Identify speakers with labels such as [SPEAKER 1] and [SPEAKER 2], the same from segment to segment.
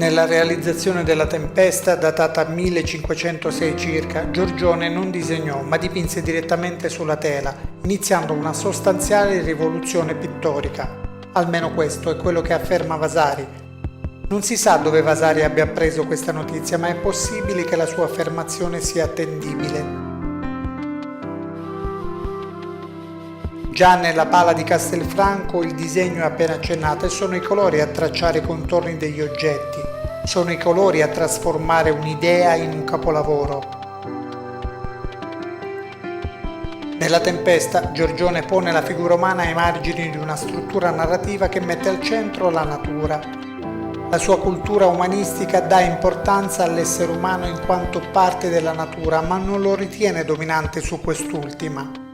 [SPEAKER 1] Nella realizzazione della Tempesta, datata 1506 circa, Giorgione non disegnò ma dipinse direttamente sulla tela, iniziando una sostanziale rivoluzione pittorica. Almeno questo è quello che afferma Vasari. Non si sa dove Vasari abbia appreso questa notizia, ma è possibile che la sua affermazione sia attendibile. Già nella Pala di Castelfranco il disegno è appena accennato e sono i colori a tracciare i contorni degli oggetti, sono i colori a trasformare un'idea in un capolavoro. Nella Tempesta, Giorgione pone la figura umana ai margini di una struttura narrativa che mette al centro la natura. La sua cultura umanistica dà importanza all'essere umano in quanto parte della natura, ma non lo ritiene dominante su quest'ultima.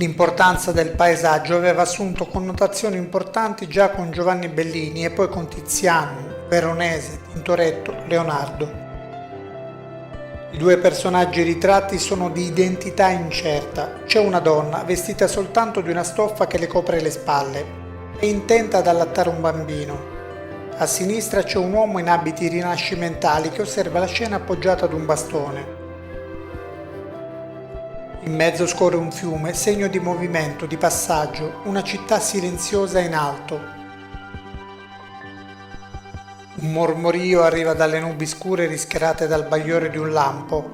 [SPEAKER 1] L'importanza del paesaggio aveva assunto connotazioni importanti già con Giovanni Bellini e poi con Tiziano, Veronese, Tintoretto, Leonardo. I due personaggi ritratti sono di identità incerta. C'è una donna vestita soltanto di una stoffa che le copre le spalle e intenta ad allattare un bambino. A sinistra c'è un uomo in abiti rinascimentali che osserva la scena appoggiato ad un bastone. In mezzo scorre un fiume, segno di movimento, di passaggio, una città silenziosa in alto. Un mormorio arriva dalle nubi scure rischiarate dal bagliore di un lampo.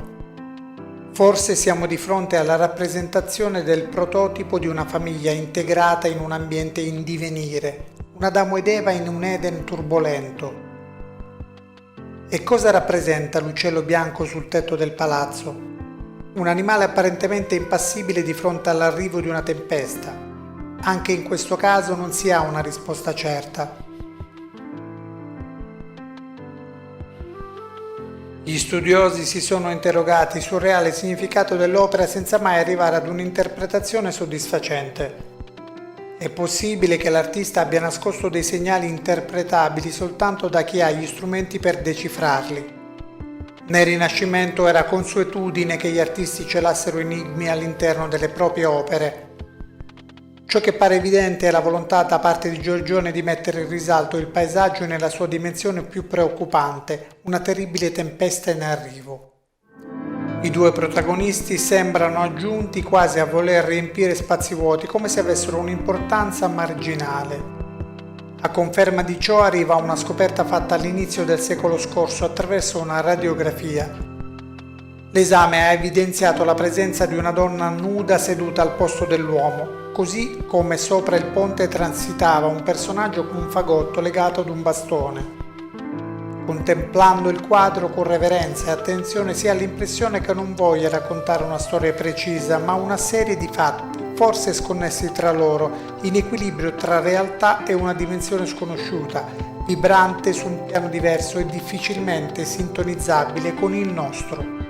[SPEAKER 1] Forse siamo di fronte alla rappresentazione del prototipo di una famiglia integrata in un ambiente in divenire, un Adamo ed Eva in un Eden turbolento. E cosa rappresenta l'uccello bianco sul tetto del palazzo? Un animale apparentemente impassibile di fronte all'arrivo di una tempesta. Anche in questo caso non si ha una risposta certa. Gli studiosi si sono interrogati sul reale significato dell'opera senza mai arrivare ad un'interpretazione soddisfacente. È possibile che l'artista abbia nascosto dei segnali interpretabili soltanto da chi ha gli strumenti per decifrarli. Nel Rinascimento era consuetudine che gli artisti celassero enigmi all'interno delle proprie opere. Ciò che pare evidente è la volontà da parte di Giorgione di mettere in risalto il paesaggio nella sua dimensione più preoccupante, una terribile tempesta in arrivo. I due protagonisti sembrano aggiunti quasi a voler riempire spazi vuoti, come se avessero un'importanza marginale. A conferma di ciò arriva una scoperta fatta all'inizio del secolo scorso attraverso una radiografia. L'esame ha evidenziato la presenza di una donna nuda seduta al posto dell'uomo, così come sopra il ponte transitava un personaggio con un fagotto legato ad un bastone. Contemplando il quadro con reverenza e attenzione si ha l'impressione che non voglia raccontare una storia precisa, ma una serie di fatti, forse sconnessi tra loro, in equilibrio tra realtà e una dimensione sconosciuta, vibrante su un piano diverso e difficilmente sintonizzabile con il nostro.